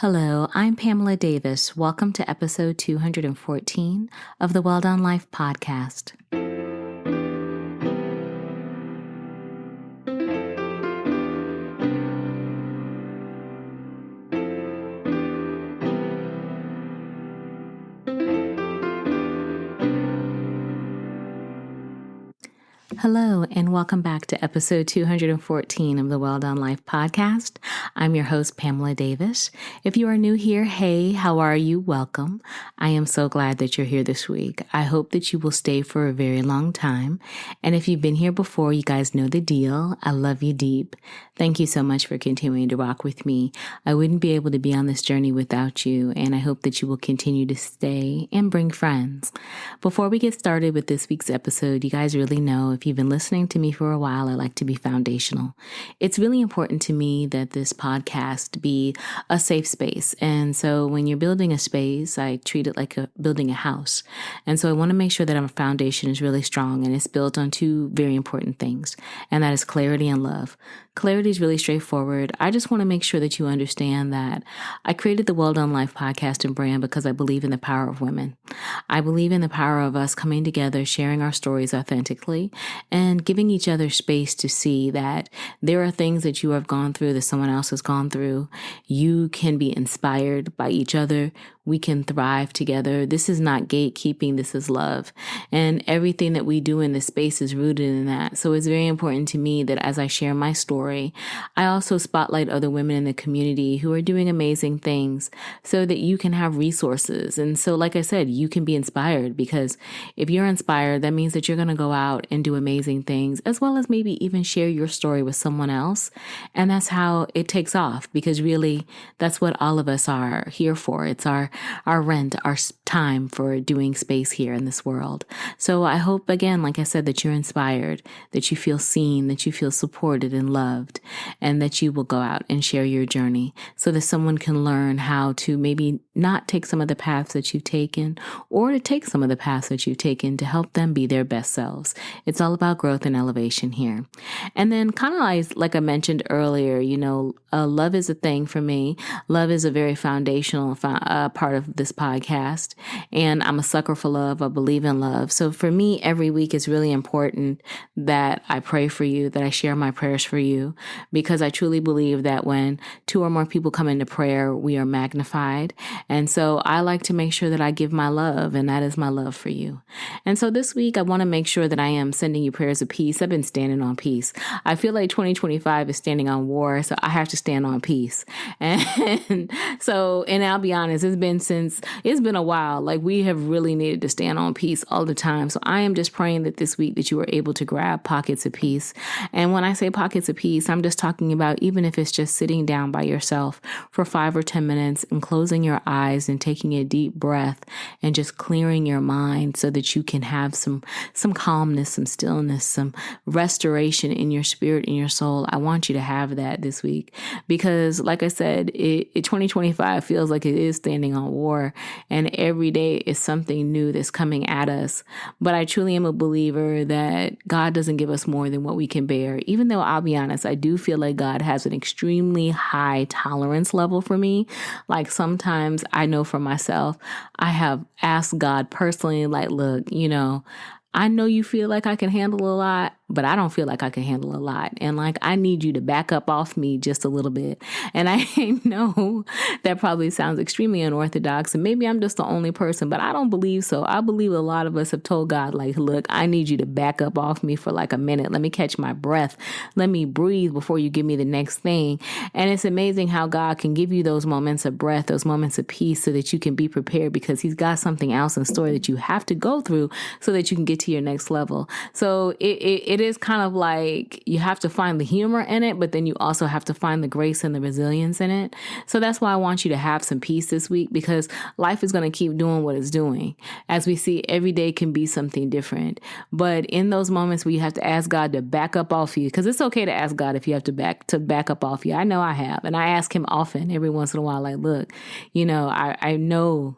Hello, I'm Pamela Davis. Welcome to episode 214 of the Well Done Life podcast. Hello, and welcome back to episode 214 of the Well Done Life podcast. I'm your host, Pamela Davis. If you are new here, hey, how are you? Welcome. I am so glad that you're here this week. I hope that you will stay for a very long time. And if you've been here before, you guys know the deal. I love you deep. Thank you so much for continuing to rock with me. I wouldn't be able to be on this journey without you, and I hope that you will continue to stay and bring friends. Before we get started with this week's episode, you guys really know if you've been listening to me for a while, I like to be foundational. It's really important to me that this podcast be a safe space. And so when you're building a space, I treat it like building a house. And so I want to make sure that our foundation is really strong and it's built on two very important things, and that is clarity and love. Clarity is really straightforward. I just want to make sure that you understand that I created the Well Done Life podcast and brand because I believe in the power of women. I believe in the power of us coming together, sharing our stories authentically, and giving each other space to see that there are things that you have gone through that someone else has gone through. You can be inspired by each other. We can thrive together. This is not gatekeeping. This is love. And everything that we do in this space is rooted in that. So it's very important to me that as I share my story, I also spotlight other women in the community who are doing amazing things so that you can have resources. And so, like I said, you can be inspired, because if you're inspired, that means that you're going to go out and do amazing things, as well as maybe even share your story with someone else. And that's how it takes off, because really that's what all of us are here for. It's our rent, our time for doing space here in this world. So I hope, again, like I said, that you're inspired, that you feel seen, that you feel supported and loved, and that you will go out and share your journey so that someone can learn how to maybe not take some of the paths that you've taken, or to take some of the paths that you've taken to help them be their best selves. It's all about growth and elevation here. And then kind of like I mentioned earlier, love is a thing for me. Love is a very foundational part of this podcast. And I'm a sucker for love. I believe in love. So for me, every week is really important that I pray for you, that I share my prayers for you, because I truly believe that when two or more people come into prayer, we are magnified. And so I like to make sure that I give my love, and that is my love for you. And so this week, I want to make sure that I am sending you prayers of peace. I've been standing on peace. I feel like 2025 is standing on war, so I have to stand on peace. And I'll be honest, it's been a while. Like, we have really needed to stand on peace all the time. So I am just praying that this week that you are able to grab pockets of peace. And when I say pockets of peace, I'm just talking about even if it's just sitting down by yourself for 5 or 10 minutes and closing your eyes and taking a deep breath and just clearing your mind so that you can have some calmness, some stillness, some restoration in your spirit, in your soul. I want you to have that this week, because like I said, 2025 feels like it is standing on war, and every day is something new that's coming at us. But I truly am a believer that God doesn't give us more than what we can bear, even though I'll be honest, I do feel like God has an extremely high tolerance level for me. Like, sometimes I know for myself, I have asked God personally, like, look, I know you feel like I can handle a lot, but I don't feel like I can handle a lot. And like, I need you to back up off me just a little bit. And I know that probably sounds extremely unorthodox, and maybe I'm just the only person, but I don't believe so. I believe a lot of us have told God, like, look, I need you to back up off me for like a minute. Let me catch my breath. Let me breathe before you give me the next thing. And it's amazing how God can give you those moments of breath, those moments of peace, so that you can be prepared, because he's got something else in store that you have to go through so that you can get to your next level. So it is kind of like you have to find the humor in it, but then you also have to find the grace and the resilience in it. So that's why I want you to have some peace this week, because life is going to keep doing what it's doing. As we see, every day can be something different. But in those moments where you have to ask God to back up off you, because it's okay to ask God if you have to back up off you. I know I have. And I ask him often, every once in a while, like, look, I know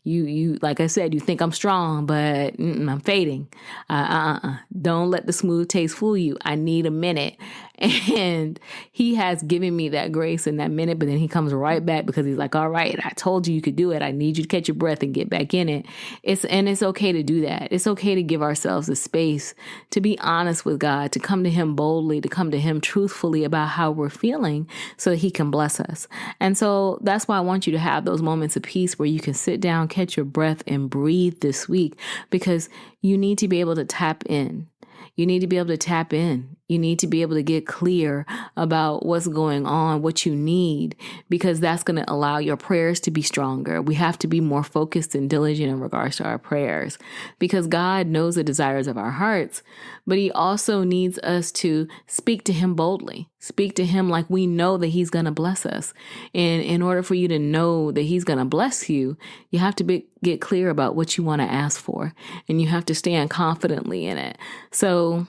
You, like I said, you think I'm strong, but I'm fading. Don't let the smooth taste fool you. I need a minute. And he has given me that grace in that minute, but then he comes right back because he's like, all right, I told you you could do it. I need you to catch your breath and get back in it. It's okay to do that. It's okay to give ourselves the space to be honest with God, to come to him boldly, to come to him truthfully about how we're feeling so that he can bless us. And so that's why I want you to have those moments of peace where you can sit down, catch your breath, and breathe this week, because you need to be able to tap in. You need to be able to tap in. You need to be able to get clear about what's going on, what you need, because that's going to allow your prayers to be stronger. We have to be more focused and diligent in regards to our prayers, because God knows the desires of our hearts, but he also needs us to speak to him boldly, speak to him like we know that he's going to bless us. And in order for you to know that he's going to bless you, you have to get clear about what you want to ask for, and you have to stand confidently in it. So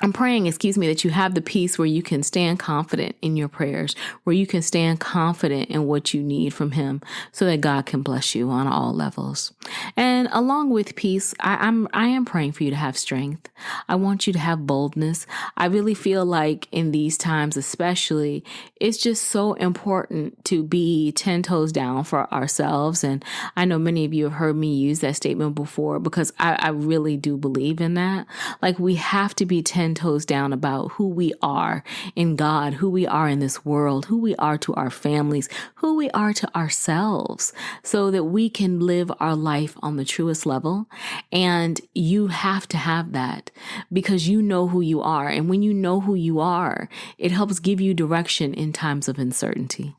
I'm praying, that you have the peace where you can stand confident in your prayers, where you can stand confident in what you need from him so that God can bless you on all levels. And along with peace, I am praying for you to have strength. I want you to have boldness. I really feel like in these times, especially, it's just so important to be 10 toes down for ourselves. And I know many of you have heard me use that statement before, because I really do believe in that. Like, we have to be 10 toes down about who we are in God, who we are in this world, who we are to our families, who we are to ourselves, so that we can live our life on the truest level. And you have to have that, because you know who you are. And when you know who you are, it helps give you direction in times of uncertainty.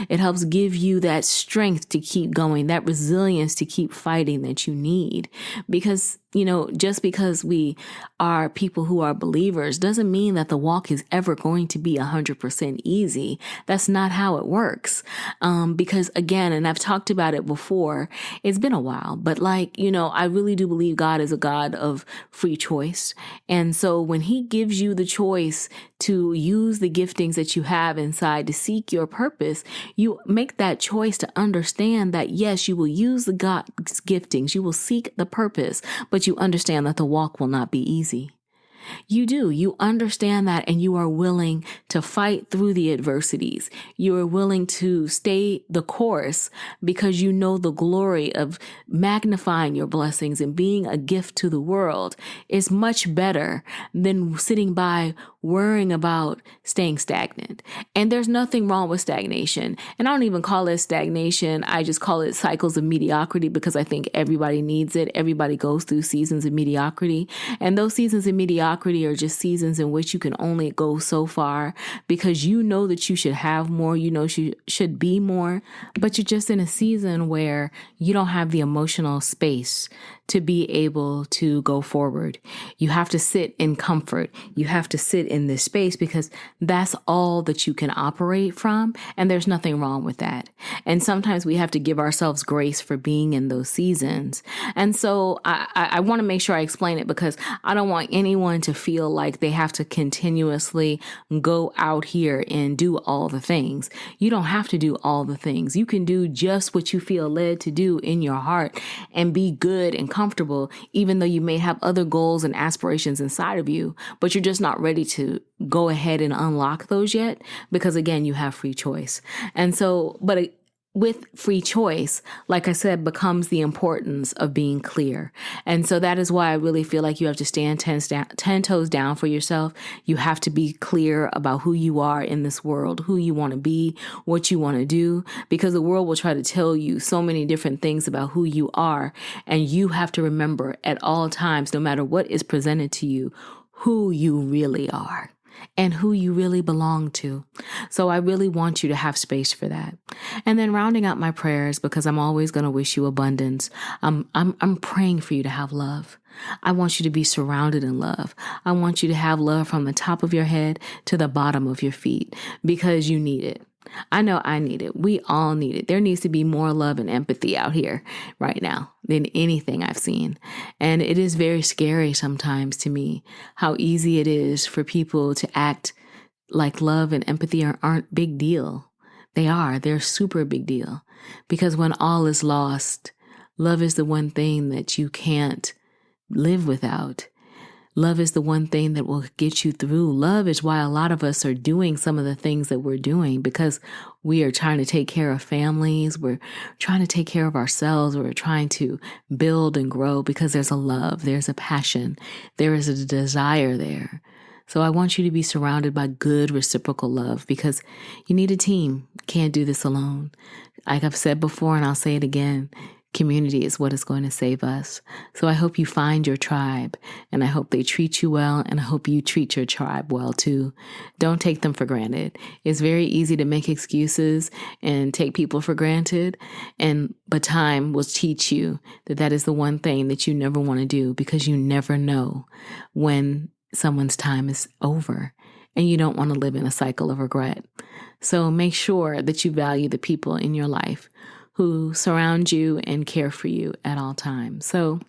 It helps give you that strength to keep going, that resilience to keep fighting that you need. Because, just because we are people who are believers doesn't mean that the walk is ever going to be 100% easy. That's not how it works. Because again, and I've talked about it before, it's been a while, but I really do believe God is a God of free choice. And so when he gives you the choice to use the giftings that you have inside to seek your purpose, you make that choice to understand that, yes, you will use the God's giftings, you will seek the purpose, but you understand that the walk will not be easy. You understand that, and you are willing to fight through the adversities. You are willing to stay the course because you know the glory of magnifying your blessings and being a gift to the world is much better than sitting by worrying about staying stagnant. And there's nothing wrong with stagnation. And I don't even call it stagnation. I just call it cycles of mediocrity, because I think everybody needs it. Everybody goes through seasons of mediocrity. And those seasons of mediocrity are just seasons in which you can only go so far, because you know that you should have more, you should be more, but you're just in a season where you don't have the emotional space to be able to go forward. You have to sit in comfort. You have to sit in this space because that's all that you can operate from. And there's nothing wrong with that. And sometimes we have to give ourselves grace for being in those seasons. And so I want to make sure I explain it, because I don't want anyone to feel like they have to continuously go out here and do all the things. You don't have to do all the things. You can do just what you feel led to do in your heart and be good and comfortable, even though you may have other goals and aspirations inside of you, but you're just not ready to go ahead and unlock those yet, because again, you have free choice. And so, with free choice, like I said, becomes the importance of being clear. And so that is why I really feel like you have to stand 10 toes down for yourself. You have to be clear about who you are in this world, who you want to be, what you want to do, because the world will try to tell you so many different things about who you are. And you have to remember at all times, no matter what is presented to you, who you really are and who you really belong to. So I really want you to have space for that. And then rounding out my prayers, because I'm always going to wish you abundance. I'm praying for you to have love. I want you to be surrounded in love. I want you to have love from the top of your head to the bottom of your feet, because you need it. I know I need it. We all need it. There needs to be more love and empathy out here right now than anything I've seen. And it is very scary sometimes to me how easy it is for people to act like love and empathy aren't big deal. They are. They're super big deal. Because when all is lost, love is the one thing that you can't live without. Love is the one thing that will get you through. Love is why a lot of us are doing some of the things that we're doing, because we are trying to take care of families. We're trying to take care of ourselves. We're trying to build and grow because there's a love, there's a passion, there is a desire there. So I want you to be surrounded by good reciprocal love, because you need a team. Can't do this alone. Like I've said before, and I'll say it again, community is what is going to save us. So I hope you find your tribe, and I hope they treat you well, and I hope you treat your tribe well too. Don't take them for granted. It's very easy to make excuses and take people for granted, but time will teach you that that is the one thing that you never want to do, because you never know when someone's time is over, and you don't want to live in a cycle of regret. So make sure that you value the people in your life who surround you and care for you at all times. So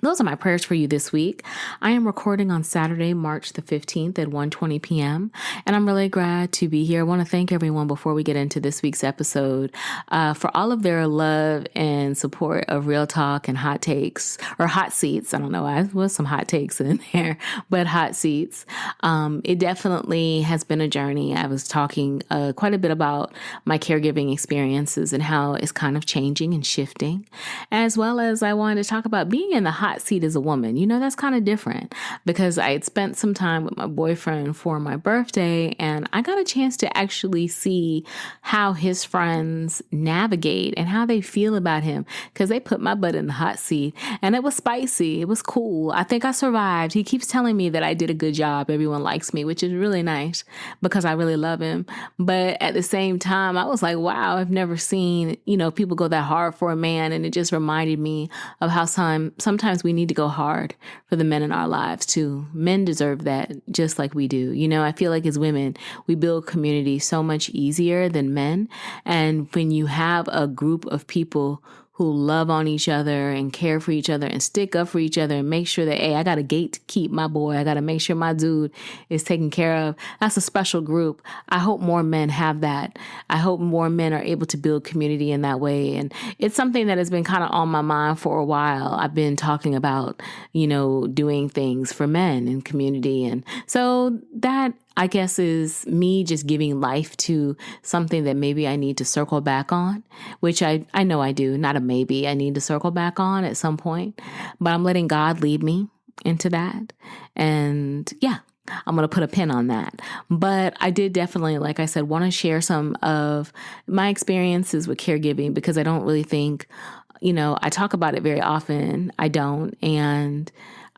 those are my prayers for you this week. I am recording on Saturday, March the 15th at 1:20 p.m. And I'm really glad to be here. I want to thank everyone before we get into this week's episode for all of their love and support of Real Talk and Hot Takes, or Hot Seats. I don't know. I was some hot takes in there, but Hot Seats. It definitely has been a journey. I was talking quite a bit about my caregiving experiences and how it's kind of changing and shifting, as well as I wanted to talk about being in the hot seat as a woman. You know, that's kind of different, because I had spent some time with my boyfriend for my birthday, and I got a chance to actually see how his friends navigate and how they feel about him, because they put my butt in the hot seat, and it was spicy. It was cool. I think I survived. He keeps telling me that I did a good job. Everyone likes me, which is really nice because I really love him. But at the same time, I was like, wow, I've never seen, people go that hard for a man. And it just reminded me of how sometimes we need to go hard for the men in our lives too. Men deserve that just like we do. I feel like as women, we build community so much easier than men. And when you have a group of people who love on each other and care for each other and stick up for each other and make sure that, hey, I got a gate to keep my boy. I got to make sure my dude is taken care of. That's a special group. I hope more men have that. I hope more men are able to build community in that way. And it's something that has been kind of on my mind for a while. I've been talking about, doing things for men in community. And so that, I guess, is me just giving life to something that maybe I need to circle back on, which I know I do. Not a maybe. I need to circle back on at some point, but I'm letting God lead me into that. And yeah, I'm going to put a pin on that. But I did definitely, like I said, want to share some of my experiences with caregiving, because I don't really think, I talk about it very often. I don't. And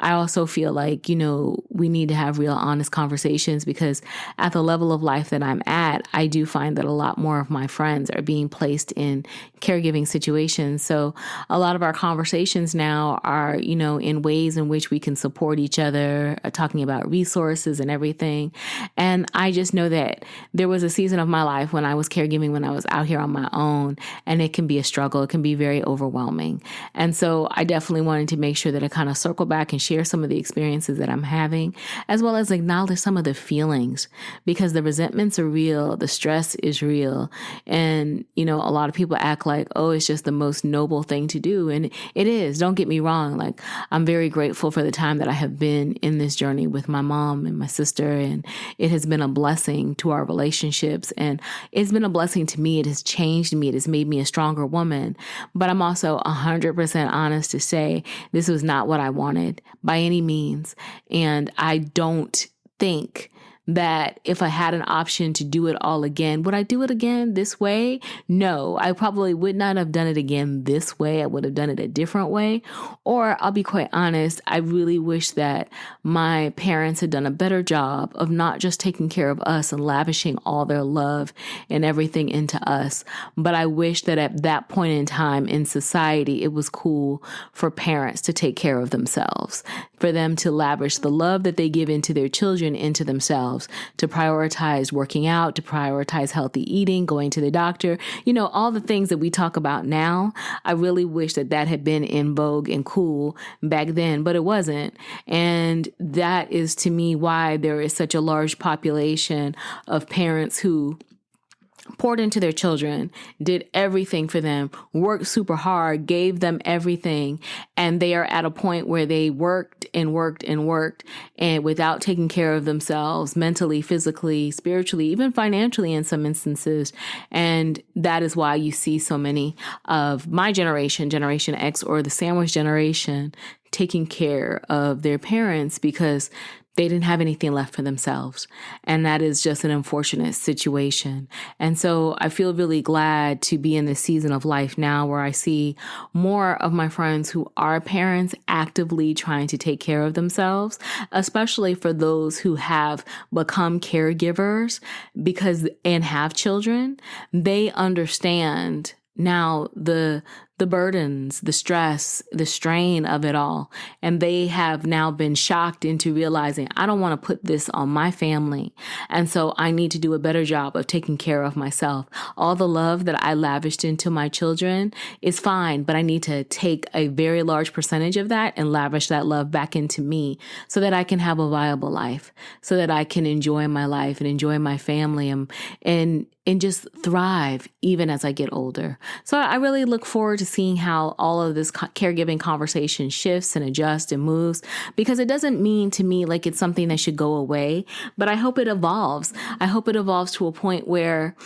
I also feel like, we need to have real honest conversations, because at the level of life that I'm at, I do find that a lot more of my friends are being placed in caregiving situations. So a lot of our conversations now are, in ways in which we can support each other, talking about resources and everything. And I just know that there was a season of my life when I was caregiving, when I was out here on my own, and it can be a struggle. It can be very overwhelming. And so I definitely wanted to make sure that I kind of circle back and share some of the experiences that I'm having, as well as acknowledge some of the feelings, because the resentments are real. The stress is real. And, a lot of people act like, oh, it's just the most noble thing to do. And it is. Don't get me wrong. Like, I'm very grateful for the time that I have been in this journey with my mom and my sister. And it has been a blessing to our relationships. And it's been a blessing to me. It has changed me. It has made me a stronger woman. But I'm also 100% honest to say this was not what I wanted by any means. And I don't think that if I had an option to do it all again, would I do it again this way? No, I probably would not have done it again this way. I would have done it a different way. Or I'll be quite honest, I really wish that my parents had done a better job of not just taking care of us and lavishing all their love and everything into us. But I wish that at that point in time in society, it was cool for parents to take care of themselves, for them to lavish the love that they give into their children into themselves, to prioritize working out, to prioritize healthy eating, going to the doctor, all the things that we talk about now. I really wish that that had been in vogue and cool back then, but it wasn't. And that is, to me, why there is such a large population of parents who poured into their children, did everything for them, worked super hard, gave them everything. And they are at a point where they worked and worked and worked and without taking care of themselves mentally, physically, spiritually, even financially in some instances. And that is why you see so many of my generation, Generation X or the sandwich generation, taking care of their parents because they didn't have anything left for themselves. And that is just an unfortunate situation. And so I feel really glad to be in this season of life now where I see more of my friends who are parents actively trying to take care of themselves, especially for those who have become caregivers and have children. They understand now the burdens, the stress, the strain of it all. And they have now been shocked into realizing, I don't want to put this on my family. And so I need to do a better job of taking care of myself. All the love that I lavished into my children is fine, but I need to take a very large percentage of that and lavish that love back into me so that I can have a viable life, so that I can enjoy my life and enjoy my family and just thrive even as I get older. So I really look forward to seeing how all of this caregiving conversation shifts and adjusts and moves, because it doesn't mean to me like it's something that should go away, but I hope it evolves. I hope it evolves to a point where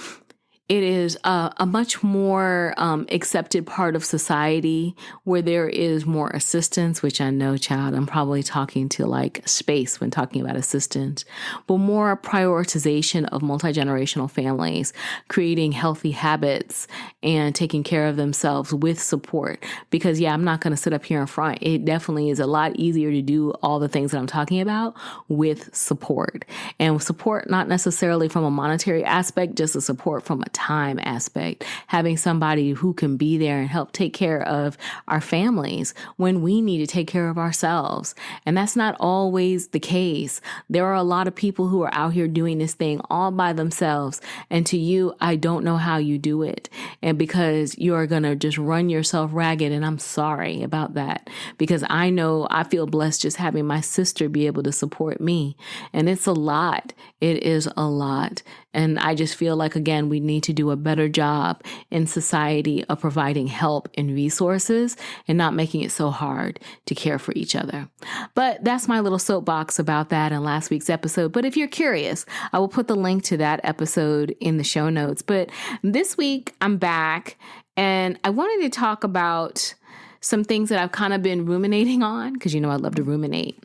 it is a much more accepted part of society where there is more assistance, which I know, child, I'm probably talking to like space when talking about assistance, but more prioritization of multi-generational families, creating healthy habits and taking care of themselves with support. Because I'm not going to sit up here in front. It definitely is a lot easier to do all the things that I'm talking about with support, and support not necessarily from a monetary aspect, just a support from a time aspect, having somebody who can be there and help take care of our families when we need to take care of ourselves. And that's not always the case. There are a lot of people who are out here doing this thing all by themselves. And to you, I don't know how you do it. And because you're going to just run yourself ragged. And I'm sorry about that, because I know I feel blessed just having my sister be able to support me. And it's a lot. It is a lot. And I just feel like, again, we need to do a better job in society of providing help and resources and not making it so hard to care for each other. But that's my little soapbox about that in last week's episode. But if you're curious, I will put the link to that episode in the show notes. But this week I'm back and I wanted to talk about some things that I've kind of been ruminating on, because I love to ruminate,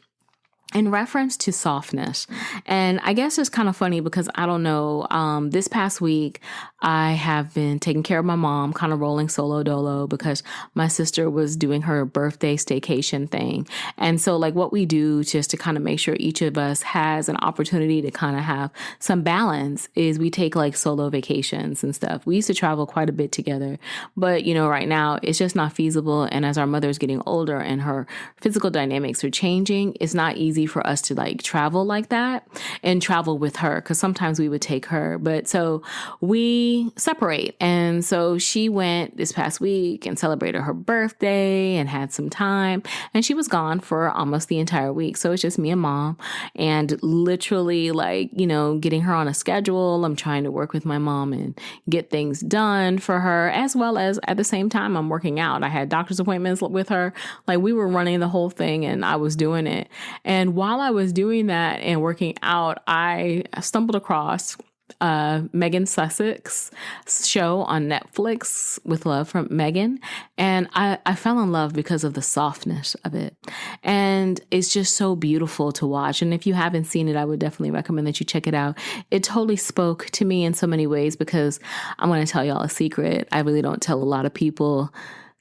in reference to softness. And I guess it's kind of funny because I don't know, this past week, I have been taking care of my mom, kind of rolling solo dolo, because my sister was doing her birthday staycation thing. And so like what we do just to kind of make sure each of us has an opportunity to kind of have some balance is we take like solo vacations and stuff. We used to travel quite a bit together, but right now it's just not feasible. And as our mother's getting older and her physical dynamics are changing, it's not easy for us to like travel like that and travel with her, because sometimes we would take her. But so we separate. And so she went this past week and celebrated her birthday and had some time. And she was gone for almost the entire week. So it's just me and mom, and literally like, getting her on a schedule. I'm trying to work with my mom and get things done for her, as well as at the same time I'm working out. I had doctor's appointments with her. Like we were running the whole thing and I was doing it. And while I was doing that and working out, I stumbled across Megan Sussex show on Netflix, With Love from Megan. And I fell in love because of the softness of it. And it's just so beautiful to watch. And if you haven't seen it, I would definitely recommend that you check it out. It totally spoke to me in so many ways, because I'm going to tell y'all a secret. I really don't tell a lot of people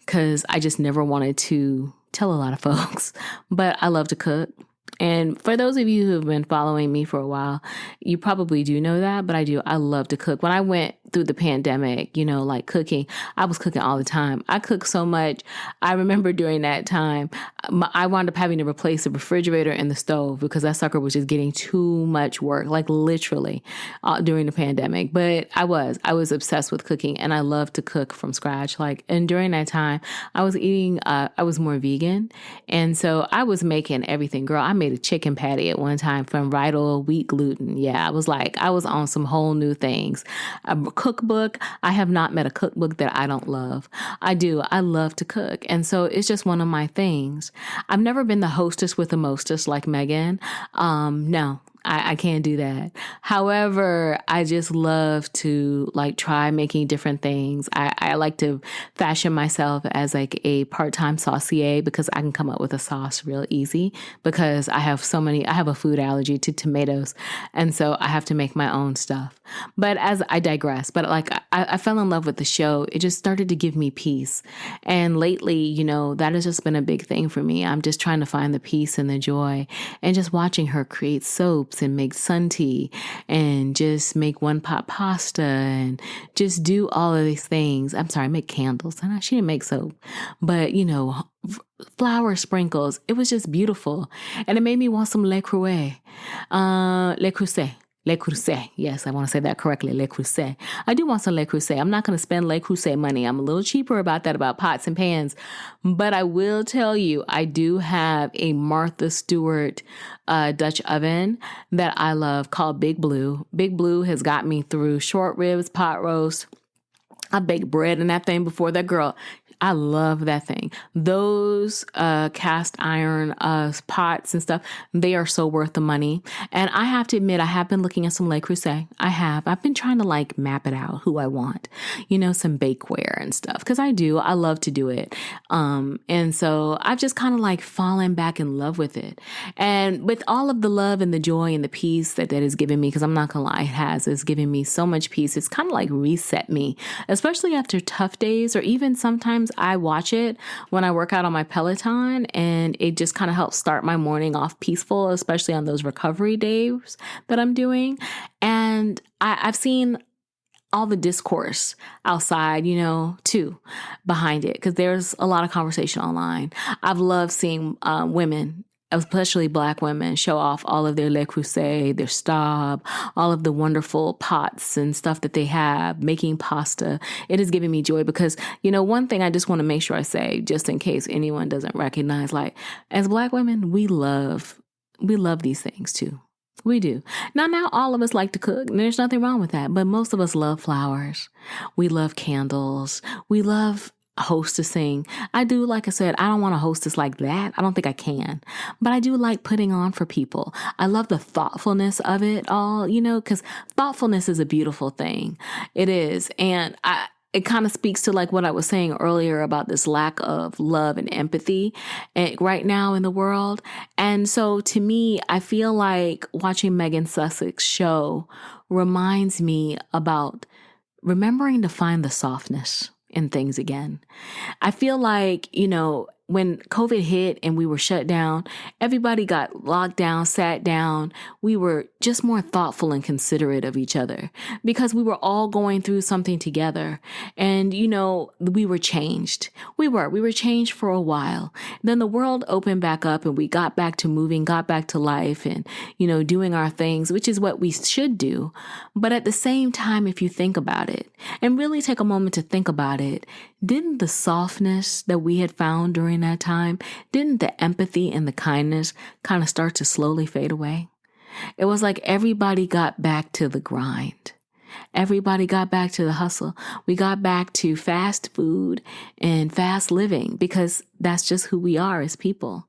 because I just never wanted to tell a lot of folks, but I love to cook. And for those of you who have been following me for a while, you probably do know that, but I do. I love to cook. When I went through the pandemic, like cooking, I was cooking all the time. I cooked so much. I remember during that time, I wound up having to replace the refrigerator and the stove because that sucker was just getting too much work, like literally during the pandemic. But I was obsessed with cooking, and I love to cook from scratch. And during that time, I was eating, I was more vegan. And so I was making everything. Girl, I made a chicken patty at one time from Vital wheat gluten. Yeah, I was on some whole new things. I cookbook. I have not met a cookbook that I don't love. I do. I love to cook. And so it's just one of my things. I've never been the hostess with the mostest like Megan. No. I can't do that. However, I just love to like try making different things. I like to fashion myself as like a part-time saucier because I can come up with a sauce real easy because I have a food allergy to tomatoes. And so I have to make my own stuff. But as I digress, but like I fell in love with the show. It just started to give me peace. And lately, that has just been a big thing for me. I'm just trying to find the peace and the joy and just watching her create soaps and make sun tea and just make one pot pasta and just do all of these things. I'm sorry, make candles. She didn't make soap, but flower sprinkles. It was just beautiful. And it made me want some Le Creuset. Le Creuset. Yes, I want to say that correctly. Le Creuset. I do want some Le Creuset. I'm not going to spend Le Creuset money. I'm a little cheaper about pots and pans. But I will tell you, I do have a Martha Stewart Dutch oven that I love called Big Blue. Big Blue has got me through short ribs, pot roast. I baked bread in that thing before. That girl, I love that thing. Those cast iron pots and stuff, they are so worth the money. And I have to admit, I have been looking at some Le Creuset. I've been trying to like map it out, who I want, some bakeware and stuff. Because I love to do it. And so I've just kind of like fallen back in love with it. And with all of the love and the joy and the peace that has given me, because I'm not going to lie, it's given me so much peace. It's kind of like reset me, especially after tough days, or even sometimes I watch it when I work out on my Peloton, and it just kind of helps start my morning off peaceful, especially on those recovery days that I'm doing. And I've seen all the discourse outside, too, behind it, because there's a lot of conversation online. I've loved seeing women, especially Black women, show off all of their Le Creuset, their Staub, all of the wonderful pots and stuff that they have, making pasta. It has given me joy because, one thing I just want to make sure I say, just in case anyone doesn't recognize, like, as Black women, we love these things too. We do. Now all of us like to cook, and there's nothing wrong with that, but most of us love flowers. We love candles. We love hostessing. I do, like I said, I don't want to hostess like that. I don't think I can, but I do like putting on for people. I love the thoughtfulness of it all, because thoughtfulness is a beautiful thing. It is. And it kind of speaks to like what I was saying earlier about this lack of love and empathy right now in the world. And so to me, I feel like watching Megan Sussex show reminds me about remembering to find the softness in things again. I feel like, when COVID hit and we were shut down, everybody got locked down, sat down. We were just more thoughtful and considerate of each other because we were all going through something together. And, we were changed. We were changed for a while. Then the world opened back up and we got back to moving, got back to life and, doing our things, which is what we should do. But at the same time, if you think about it and really take a moment to think about it, didn't the softness that we had found during that time, didn't the empathy and the kindness kind of start to slowly fade away? It was like everybody got back to the grind. Everybody got back to the hustle. We got back to fast food and fast living because that's just who we are as people.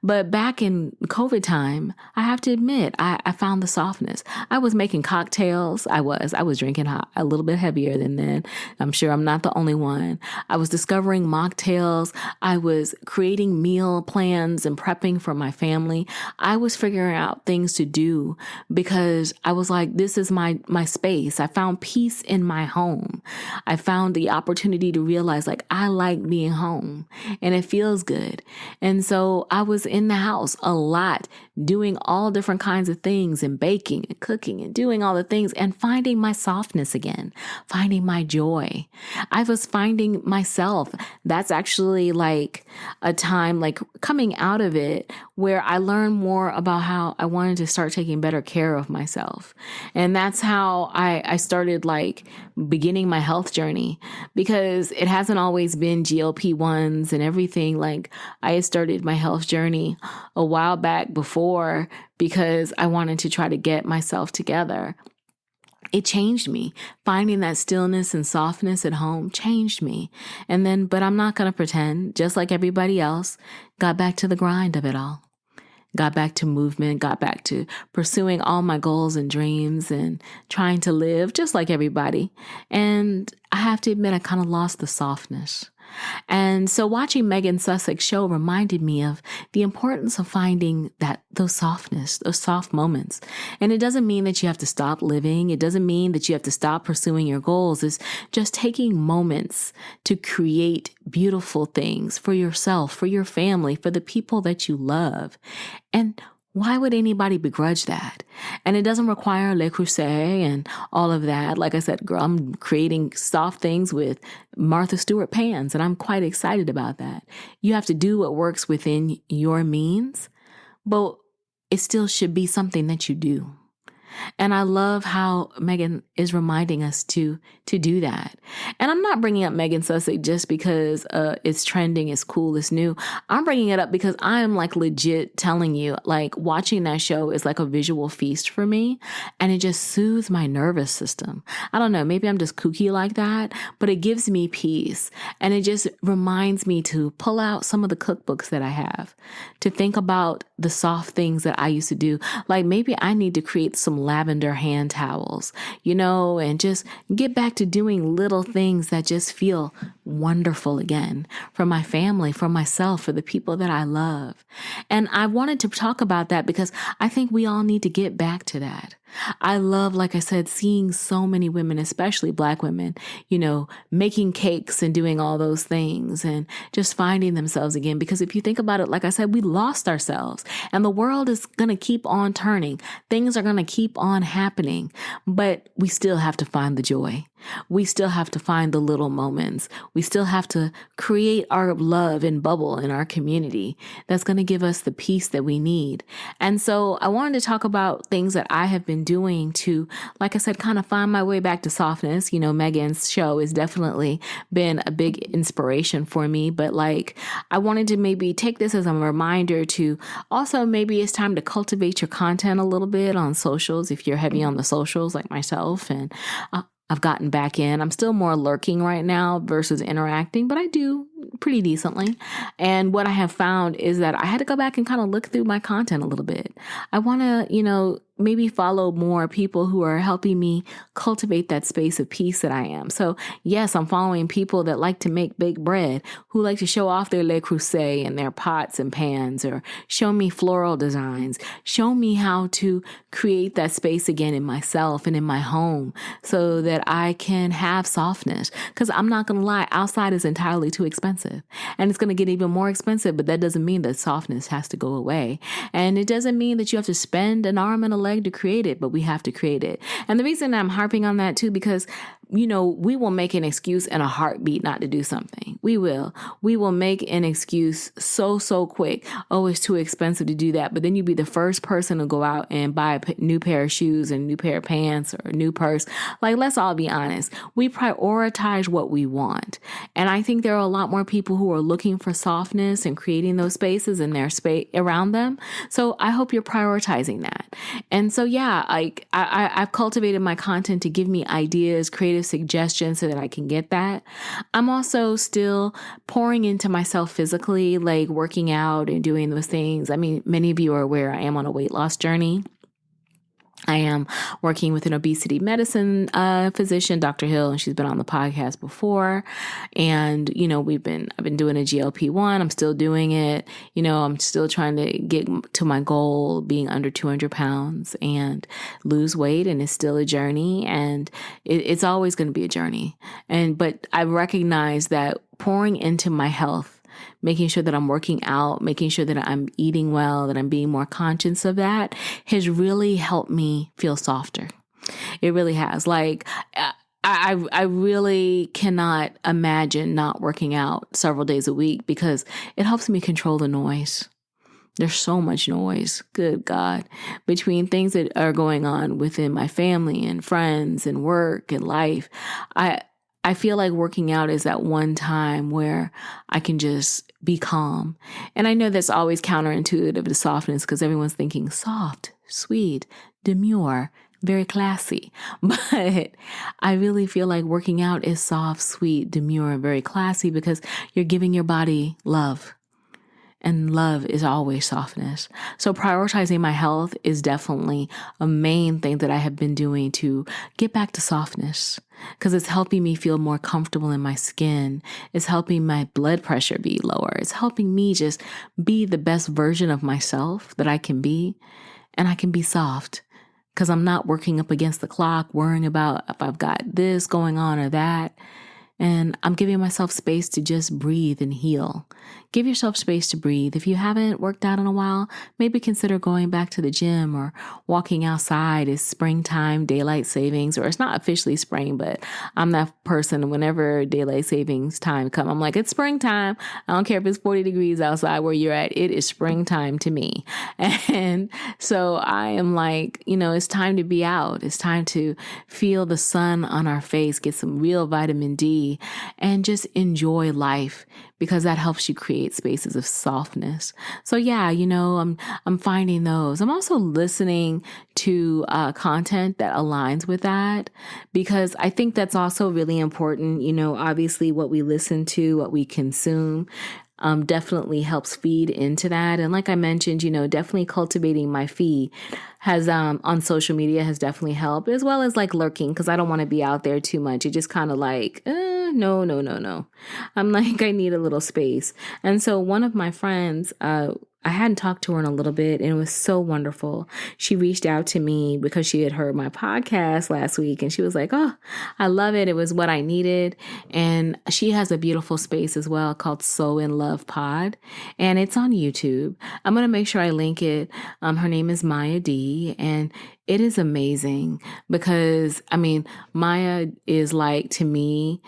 But back in COVID time, I have to admit, I found the softness. I was making cocktails. I was drinking hot, a little bit heavier than then. I'm sure I'm not the only one. I was discovering mocktails. I was creating meal plans and prepping for my family. I was figuring out things to do because I was like, this is my space. I found peace in my home. I found the opportunity to realize like, I like being home and it feels good. And so I was in the house a lot, doing all different kinds of things and baking and cooking and doing all the things and finding my softness again, finding my joy. I was finding myself. That's actually like a time like coming out of it where I learned more about how I wanted to start taking better care of myself. And that's how I started like beginning my health journey because it hasn't always been GLP-1s and everything. Like I had started my health journey a while back before because I wanted to try to get myself together. it changed me. Finding that stillness and softness at home changed me. But I'm not going to pretend, just like everybody else, got back to the grind of it all. Got back to movement, got back to pursuing all my goals and dreams and trying to live just like everybody. And I have to admit, I kind of lost the softness. And so watching Megan Sussex show reminded me of the importance of finding those softness, those soft moments. And it doesn't mean that you have to stop living. It doesn't mean that you have to stop pursuing your goals. It's just taking moments to create beautiful things for yourself, for your family, for the people that you love. And why would anybody begrudge that? And it doesn't require le creuset and all of that. Like I said, girl, I'm creating soft things with Martha Stewart pans, and I'm quite excited about that. You have to do what works within your means, but it still should be something that you do. And I love how Megan is reminding us to do that. And I'm not bringing up Megan Sussex just because it's trending, it's cool, it's new. I'm bringing it up because I am like legit telling you, like watching that show is like a visual feast for me. And it just soothes my nervous system. I don't know, maybe I'm just kooky like that, but it gives me peace. And it just reminds me to pull out some of the cookbooks that I have, to think about the soft things that I used to do. Like maybe I need to create some lavender hand towels, and just get back to doing little things that just feel wonderful again for my family, for myself, for the people that I love. And I wanted to talk about that because I think we all need to get back to that. I love, like I said, seeing so many women, especially Black women, making cakes and doing all those things and just finding themselves again. Because if you think about it, like I said, we lost ourselves and the world is going to keep on turning. Things are going to keep on happening, but we still have to find the joy. We still have to find the little moments. We still have to create our love and bubble in our community that's going to give us the peace that we need. And so I wanted to talk about things that I have been doing to, like I said, kind of find my way back to softness. Megan's show has definitely been a big inspiration for me, but I wanted to maybe take this as a reminder to also maybe it's time to cultivate your content a little bit on socials if you're heavy on the socials like myself. And I've gotten back in. I'm still more lurking right now versus interacting, but I do pretty decently. And what I have found is that I had to go back and kind of look through my content a little bit. I want to, maybe follow more people who are helping me cultivate that space of peace that I am. So yes, I'm following people that like to make baked bread, who like to show off their le creuset and their pots and pans, or show me floral designs, show me how to create that space again in myself and in my home so that I can have softness. Because I'm not going to lie, outside is entirely too expensive and it's going to get even more expensive, but that doesn't mean that softness has to go away. And it doesn't mean that you have to spend an arm and a leg to create it, but we have to create it. And the reason I'm harping on that too, because we will make an excuse in a heartbeat not to do something. We will make an excuse so quick. Oh, it's too expensive to do that. But then you'd be the first person to go out and buy a new pair of shoes and a new pair of pants or a new purse. Let's all be honest. We prioritize what we want. And I think there are a lot more people who are looking for softness and creating those spaces in their space around them. So I hope you're prioritizing that. And so, yeah, I've cultivated my content to give me ideas, creative suggestions so that I can get that. I'm also still pouring into myself physically, like working out and doing those things. I mean, many of you are aware I am on a weight loss journey. I am working with an obesity medicine physician, Dr. Hill, and she's been on the podcast before. And, I've been doing a GLP-1. I'm still doing it. I'm still trying to get to my goal, being under 200 pounds and lose weight. And it's still a journey. And it's always going to be a journey. But I recognize that pouring into my health, making sure that I'm working out, making sure that I'm eating well, that I'm being more conscious of that has really helped me feel softer. It really has. I really cannot imagine not working out several days a week because it helps me control the noise. There's so much noise, good God, between things that are going on within my family and friends and work and life. I feel like working out is that one time where I can just be calm. And I know that's always counterintuitive to softness because everyone's thinking soft, sweet, demure, very classy. But I really feel like working out is soft, sweet, demure, very classy because you're giving your body love. And love is always softness. So prioritizing my health is definitely a main thing that I have been doing to get back to softness because it's helping me feel more comfortable in my skin. It's helping my blood pressure be lower. It's helping me just be the best version of myself that I can be. And I can be soft because I'm not working up against the clock, worrying about if I've got this going on or that. And I'm giving myself space to just breathe and heal. Give yourself space to breathe. If you haven't worked out in a while, maybe consider going back to the gym or walking outside. It's springtime, daylight savings, or it's not officially spring, but I'm that person whenever daylight savings time comes, I'm like, it's springtime. I don't care if it's 40 degrees outside where you're at. It is springtime to me. And so I am like, it's time to be out. It's time to feel the sun on our face, get some real vitamin D, and just enjoy life because that helps you create spaces of softness. So yeah, I'm finding those. I'm also listening to content that aligns with that because I think that's also really important. Obviously what we listen to, what we consume, definitely helps feed into that. And like I mentioned, definitely cultivating my feed has on social media has definitely helped, as well as like lurking because I don't want to be out there too much. It just kind of like, no. I'm like, I need a little space. And so one of my friends, I hadn't talked to her in a little bit, and it was so wonderful. She reached out to me because she had heard my podcast last week, and she was like, oh, I love it. It was what I needed. And she has a beautiful space as well called So In Love Pod, and it's on YouTube. I'm going to make sure I link it. Her name is Maya D, and it is amazing because, Maya is like, to me,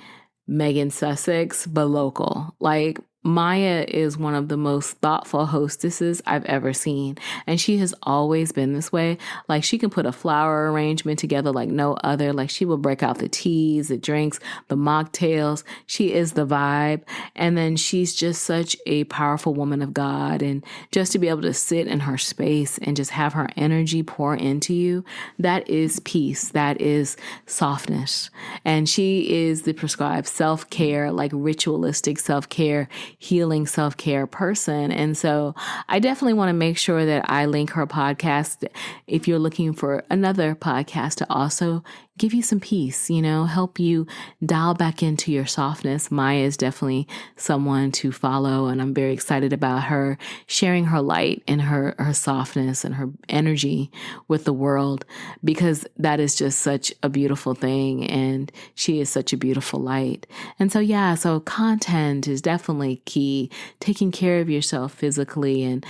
Megan Sussex, but local. Like, Maya is one of the most thoughtful hostesses I've ever seen. And she has always been this way. Like, she can put a flower arrangement together like no other. Like, she will break out the teas, the drinks, the mocktails. She is the vibe. And then she's just such a powerful woman of God. And just to be able to sit in her space and just have her energy pour into you, that is peace. That is softness. And she is the prescribed self-care, like ritualistic self-care, healing self-care person. And so I definitely want to make sure that I link her podcast if you're looking for another podcast to also give you some peace, help you dial back into your softness. Maya is definitely someone to follow, and I'm very excited about her sharing her light and her softness and her energy with the world, because that is just such a beautiful thing, and she is such a beautiful light. And so, so content is definitely key, taking care of yourself physically and,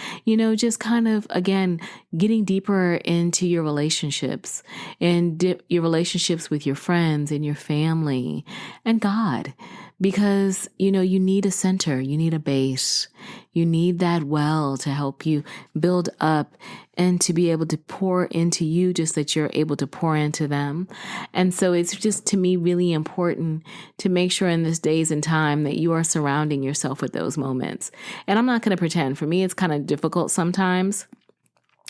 just kind of, again, getting deeper into your relationships and your relationships with your friends and your family and God, because, you need a center, you need a base, you need that well to help you build up and to be able to pour into you, just that you're able to pour into them. And so it's just, to me, really important to make sure in this days and time that you are surrounding yourself with those moments. And I'm not going to pretend. For me, it's kind of difficult sometimes.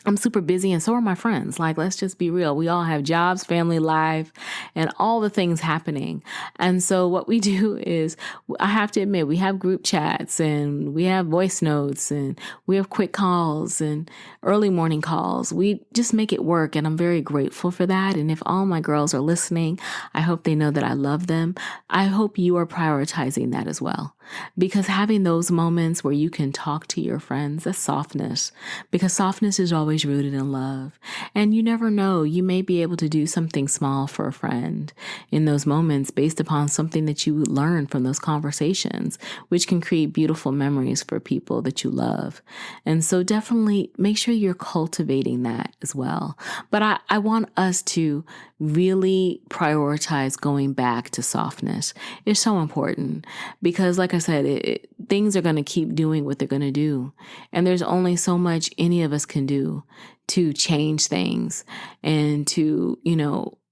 I'm super busy, and so are my friends. Like, let's just be real. We all have jobs, family, life, and all the things happening. And so what we do is, I have to admit, we have group chats and we have voice notes and we have quick calls and early morning calls. We just make it work, and I'm very grateful for that. And if all my girls are listening, I hope they know that I love them. I hope you are prioritizing that as well, because having those moments where you can talk to your friends, that's softness, because softness is always rooted in love. And you never know, you may be able to do something small for a friend in those moments based upon something that you learn from those conversations, which can create beautiful memories for people that you love. And so definitely make sure you're cultivating that as well. But I want us to really prioritize going back to softness. It's so important because, like I said, things are going to keep doing what they're going to do. And there's only so much any of us can do to change things and to,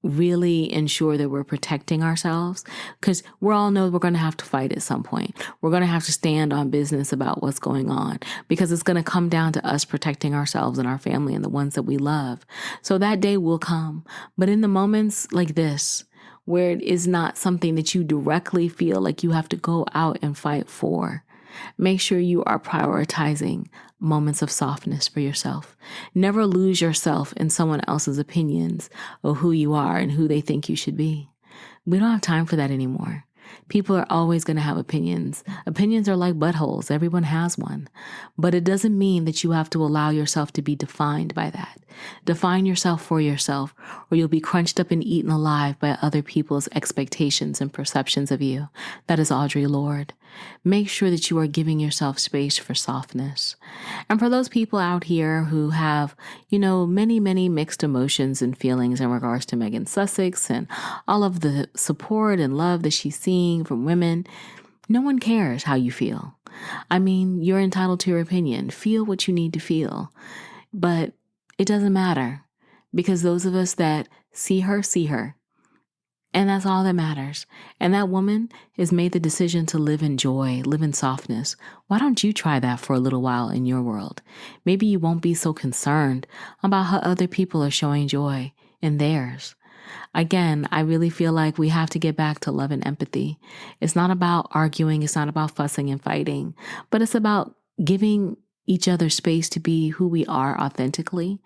really ensure that we're protecting ourselves, because we all know we're going to have to fight at some point. We're going to have to stand on business about what's going on, because it's going to come down to us protecting ourselves and our family and the ones that we love. So that day will come. But in the moments like this, where it is not something that you directly feel like you have to go out and fight for, make sure you are prioritizing moments of softness for yourself. Never lose yourself in someone else's opinions of who you are and who they think you should be. We don't have time for that anymore. People are always going to have opinions. Opinions are like buttholes. Everyone has one. But it doesn't mean that you have to allow yourself to be defined by that. Define yourself for yourself, or you'll be crunched up and eaten alive by other people's expectations and perceptions of you. That is Audre Lorde. Make sure that you are giving yourself space for softness. And for those people out here who have, many, many mixed emotions and feelings in regards to Megan Sussex and all of the support and love that she's seeing from women, no one cares how you feel. I mean, you're entitled to your opinion. Feel what you need to feel. But it doesn't matter, because those of us that see her, see her. And that's all that matters. And that woman has made the decision to live in joy, live in softness. Why don't you try that for a little while in your world? Maybe you won't be so concerned about how other people are showing joy in theirs. Again, I really feel like we have to get back to love and empathy. It's not about arguing. It's not about fussing and fighting, but it's about giving each other space to be who we are authentically,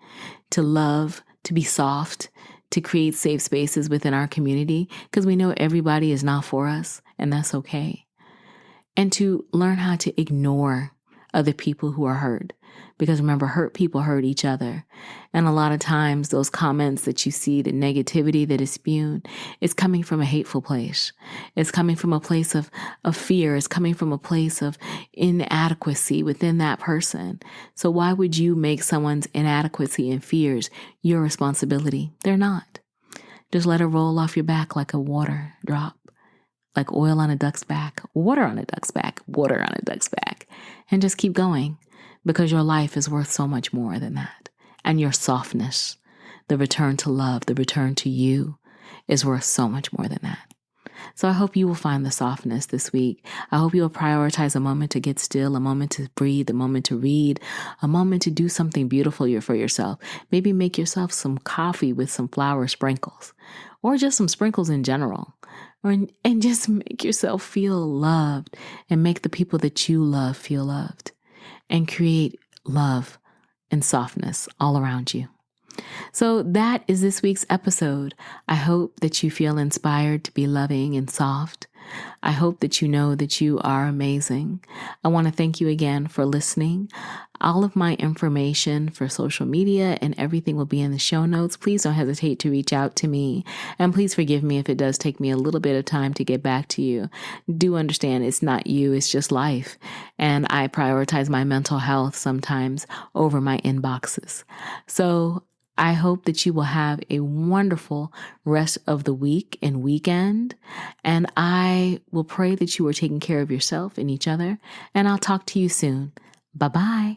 to love, to be soft, to create safe spaces within our community, because we know everybody is not for us, and that's okay. And to learn how to ignore other people who are hurt. Because remember, hurt people hurt each other. And a lot of times those comments that you see, the negativity that is spewed, is coming from a hateful place. It's coming from a place of fear. It's coming from a place of inadequacy within that person. So why would you make someone's inadequacy and fears your responsibility? They're not. Just let it roll off your back like a water drop, like oil on a duck's back, water on a duck's back, water on a duck's back, and just keep going. Because your life is worth so much more than that. And your softness, the return to love, the return to you, is worth so much more than that. So I hope you will find the softness this week. I hope you will prioritize a moment to get still, a moment to breathe, a moment to read, a moment to do something beautiful for yourself. Maybe make yourself some coffee with some flower sprinkles, or just some sprinkles in general. And just make yourself feel loved, and make the people that you love feel loved. And create love and softness all around you. So that is this week's episode. I hope that you feel inspired to be loving and soft. I hope that you know that you are amazing. I want to thank you again for listening. All of my information for social media and everything will be in the show notes. Please don't hesitate to reach out to me. And please forgive me if it does take me a little bit of time to get back to you. Do understand it's not you, it's just life. And I prioritize my mental health sometimes over my inboxes. So I hope that you will have a wonderful rest of the week and weekend. And I will pray that you are taking care of yourself and each other. And I'll talk to you soon. Bye-bye.